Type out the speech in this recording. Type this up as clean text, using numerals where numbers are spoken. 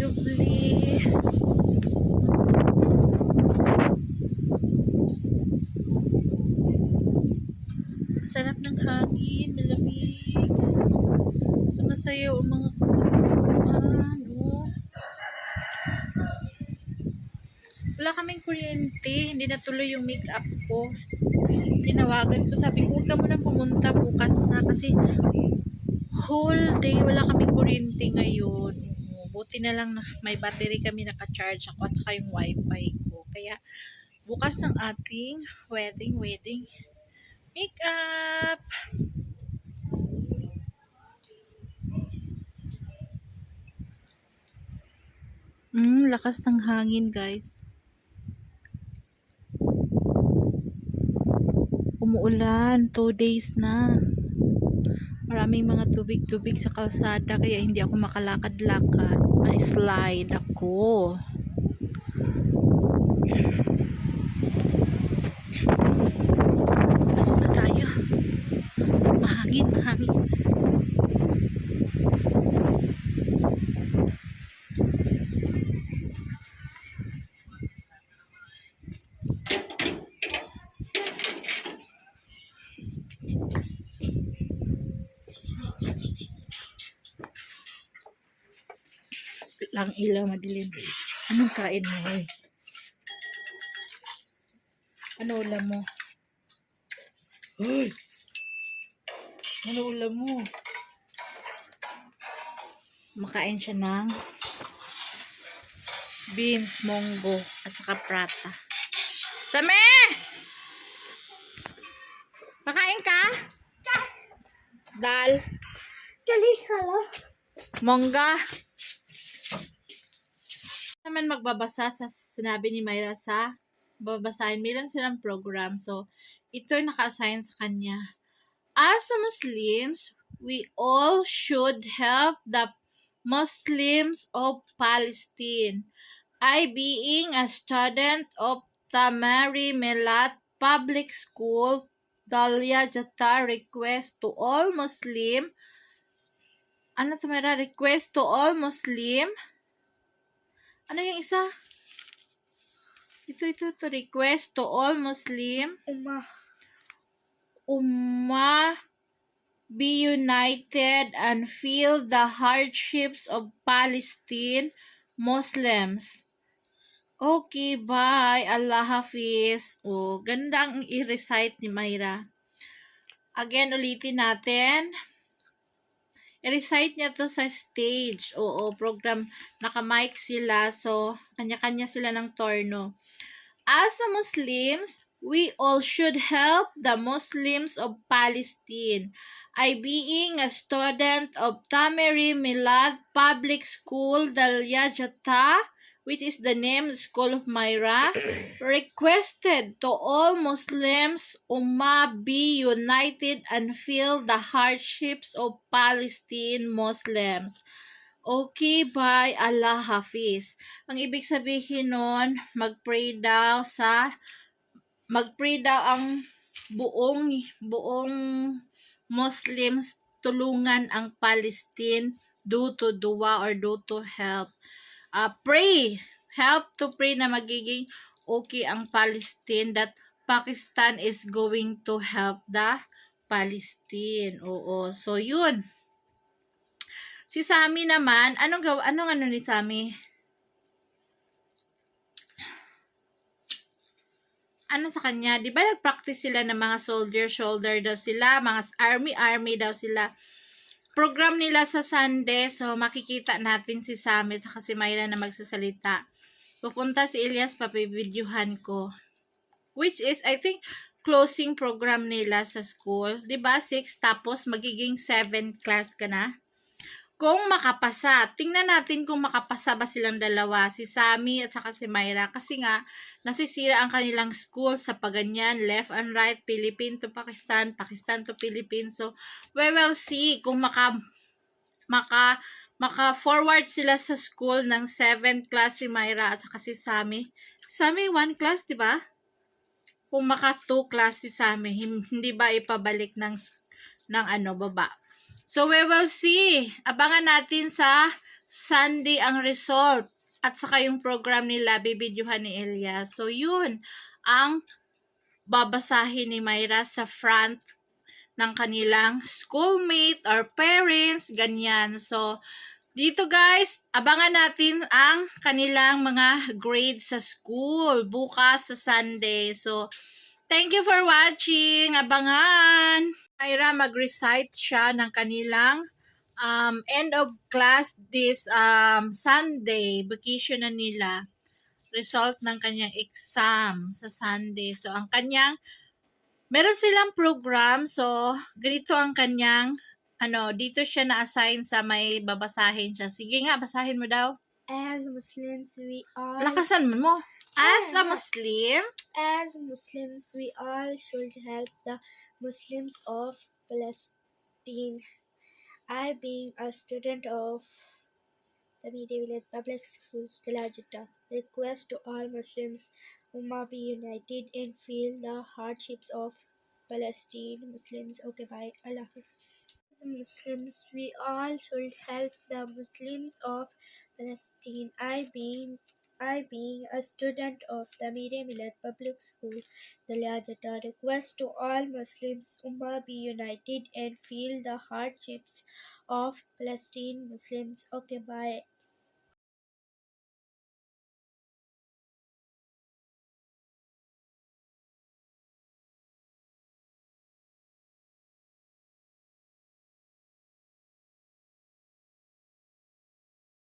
Lovely. Sarap ng hangin, malamig. Sumasayaw ang mga ano. Wala kaming kuryente, hindi natuloy yung makeup ko. Tinawagan ko, sabi ko, huwag ka muna pumunta bukas na kasi whole day wala kaming kuryente ngayon. Buti na lang na may battery kami naka-charge ako at saka yung wifi ko. Kaya bukas ng ating wedding makeup. Lakas ng hangin, guys. Umuulan, 2 days na. Maraming mga tubig-tubig sa kalsada kaya hindi ako makalakad-lakad. Ma-slide ako. Pasok na tayo. Mahangin. Lang ilaw, madilim. Anong kain mo, eh? Ano ulam mo? Hoy! Ano ulam mo? Makain siya ng beans, monggo, at saka prata. Same! Makain ka? Dal. Dali ka lang. Mongga. Naman magbabasa sa sinabi ni Myra sa babasahin. Meron silang program. So, ito yung naka-assign sa kanya. As Muslims, we all should help the Muslims of Palestine. I, being a student of Tamari Melat Public School, Dalia Jata, request to all Muslim. Ano ito, Myra? Request to all Muslim. Ano yung isa? Ito. Request to all Muslim. Ummah be united and feel the hardships of Palestine Muslims. Okay, bye. Allah Hafiz. Oh, ganda ang i-recite ni Myra. Again, ulitin natin. I-recite niya to sa stage. Oo, program. Naka-mic sila. So, kanya-kanya sila ng torno. As a Muslims, we all should help the Muslims of Palestine. I, being a student of Tamari Milad Public School, Dalia Jata, which is the name School of Myra, requested to all Muslims, Ummah be united and feel the hardships of Palestine Muslims. Okay, bye. Allah Hafiz. Ang ibig sabihin nun, mag-pray daw ang buong Muslims tulungan ang Palestine do to dua or do to help. Help to pray na magiging okay ang Palestine, that Pakistan is going to help the Palestine. Oo. So, yun. Si Sammy naman, anong ni Sammy? Ano sa kanya? Di ba nag-practice sila ng mga soldier daw sila, mga army daw sila. Program nila sa Sunday, so makikita natin si Sammy at si Myra na magsasalita. Pupunta si Elias, papibidyohan ko. Which is, I think, closing program nila sa school. Diba? 6, tapos magiging 7 class ka na. Kung makapasa, tingnan natin kung makapasa ba silang dalawa, si Sammy at saka si Myra. Kasi nga, nasisira ang kanilang school sa paganyan, left and right, Philippines to Pakistan, Pakistan to Philippines. So, we will see kung maka-forward sila sa school ng 7th class si Myra at saka si Sammy. Sammy, 1 class, di ba? Kung maka 2 class si Sammy, hindi ba ipabalik ng baba? So, we will see. Abangan natin sa Sunday ang result. At saka yung program nila, bibidyohan ni Elias. So, yun ang babasahin ni Myra sa front ng kanilang schoolmate or parents, ganyan. So, dito guys, abangan natin ang kanilang mga grades sa school bukas sa Sunday. So, thank you for watching. Abangan! Myra, mag-recite siya ng kanilang end of class this Sunday. Vacation na nila. Result ng kanyang exam sa Sunday. So, ang kanyang meron silang program. So, ganito ang kanyang dito siya na-assign sa may babasahin siya. Sige nga, basahin mo daw. As Muslims, we all Lakasan mo. As a Muslim, we all should help the Muslims of Palestine. I, being a student of the Media Village Public School, Kalajita, request to all Muslims Ummah be united and feel the hardships of Palestine Muslims. Okay, bye. Allah Hafiz. Muslims, we all should help the Muslims of Palestine. I being a student of the Media Millet Public School, Dalyajata, request to all Muslims Ummah be united and feel the hardships of Palestine Muslims. Okay, bye.